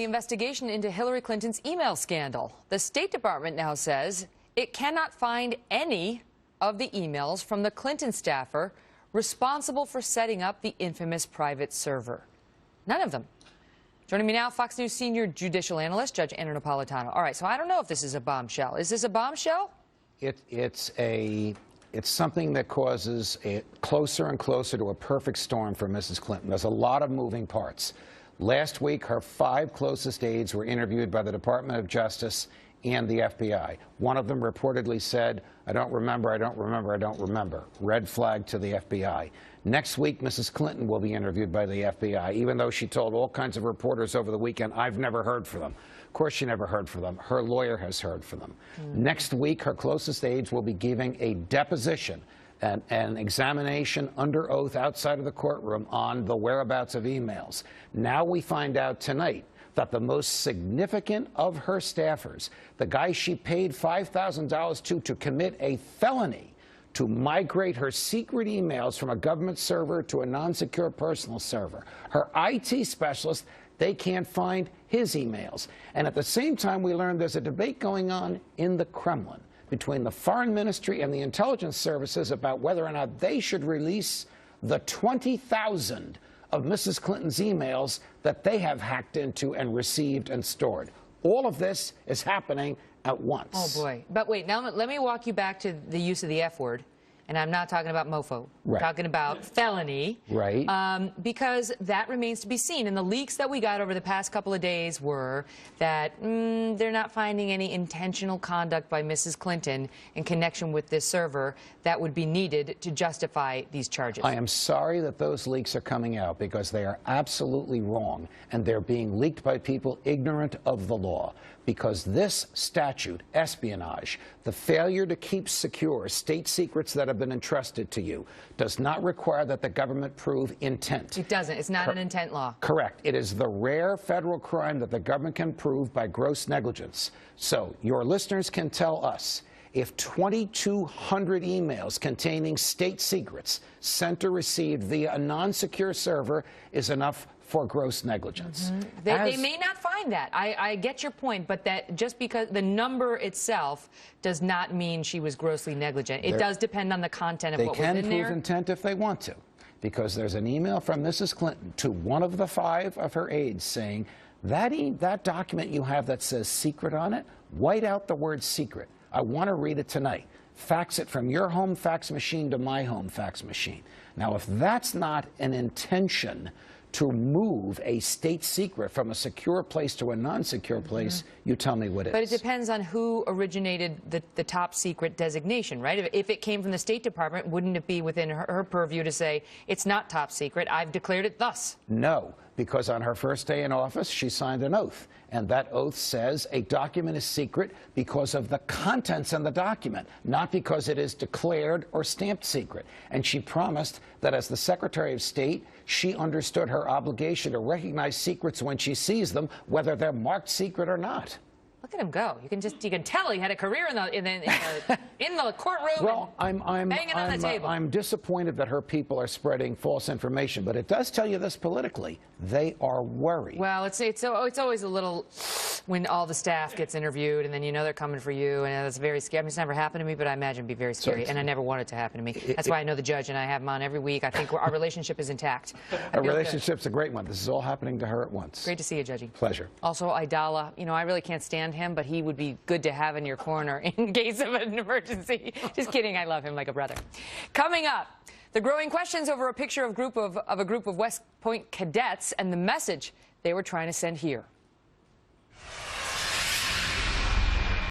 the investigation into Hillary Clinton's email scandal. The State Department now says it cannot find any of the emails from the Clinton staffer responsible for setting up the infamous private server. None of them. Joining me now, Fox News senior judicial analyst, Judge Anna Napolitano. All right, so I don't know if this is a bombshell. Is this a bombshell? It's something that causes it closer and closer to a perfect storm for Mrs. Clinton. There's a lot of moving parts. Last week, her 5 closest aides were interviewed by the Department of Justice and the FBI. One of them reportedly said, I don't remember, I don't remember, I don't remember. Red flag to the FBI. Next week, Mrs. Clinton will be interviewed by the FBI, even though she told all kinds of reporters over the weekend, I've never heard from them. Of course she never heard from them. Her lawyer has heard from them. Next week, her closest aides will be giving a deposition, an examination under oath outside of the courtroom on the whereabouts of emails. Now we find out tonight that the most significant of her staffers, the guy she paid $5,000 to commit a felony, to migrate her secret emails from a government server to a non-secure personal server. Her IT specialist, they can't find his emails. And at the same time, we learned there's a debate going on in the Kremlin between the Foreign Ministry and the intelligence services about whether or not they should release the 20,000 of Mrs. Clinton's emails that they have hacked into and received and stored. All of this is happening at once. Oh, boy. But wait, now let me walk you back to the use of the F word. And I'm not talking about mofo. Right. I'm talking about felony. Right. Because that remains to be seen. And the leaks that we got over the past couple of days were that they're not finding any intentional conduct by Mrs. Clinton in connection with this server that would be needed to justify these charges. I am sorry that those leaks are coming out because they are absolutely wrong. And they're being leaked by people ignorant of the law. Because this statute, espionage, the failure to keep secure state secrets that have been entrusted to you, does not require that the government prove intent. It doesn't. It's not an intent law. Correct. It is the rare federal crime that the government can prove by gross negligence. So your listeners can tell us if 2,200 emails containing state secrets sent or received via a non-secure server is enough for gross negligence. They may not find that. I get your point, but that just because the number itself does not mean she was grossly negligent. It does depend on the content of what was in there. They can prove intent if they want to, because there's an email from Mrs. Clinton to one of the 5 of her aides saying, that document you have that says secret on it, white out the word secret. I want to read it tonight. Fax it from your home fax machine to my home fax machine. Now, if that's not an intention to move a state secret from a secure place to a non-secure place, you tell me what it is. But it depends on who originated the top secret designation, right? If it came from the State Department, wouldn't it be within her purview to say, it's not top secret, I've declared it thus? No, because on her first day in office, she signed an oath. And that oath says a document is secret because of the contents in the document, not because it is declared or stamped secret. And she promised that as the Secretary of State, she understood her obligation to recognize secrets when she sees them, whether they're marked secret or not. Look at him go. You can tell he had a career in the courtroom. Well, banging on the table. I'm disappointed that her people are spreading false information, but it does tell you this politically. They are worried. Well, it's always a little when all the staff gets interviewed and then you know they're coming for you, and that's very scary. I mean, it's never happened to me, but I imagine it'd be very scary, and I never want it to happen to me. That's why I know the judge and I have him on every week. I think our relationship is intact. Our relationship's a great one. This is all happening to her at once. Great to see you, Judgy. Pleasure. Also, Idala, you know, I really can't stand him, but he would be good to have in your corner in case of an emergency. Just kidding, I love him like a brother. Coming up, the growing questions over a picture of a group of West Point cadets and the message they were trying to send here.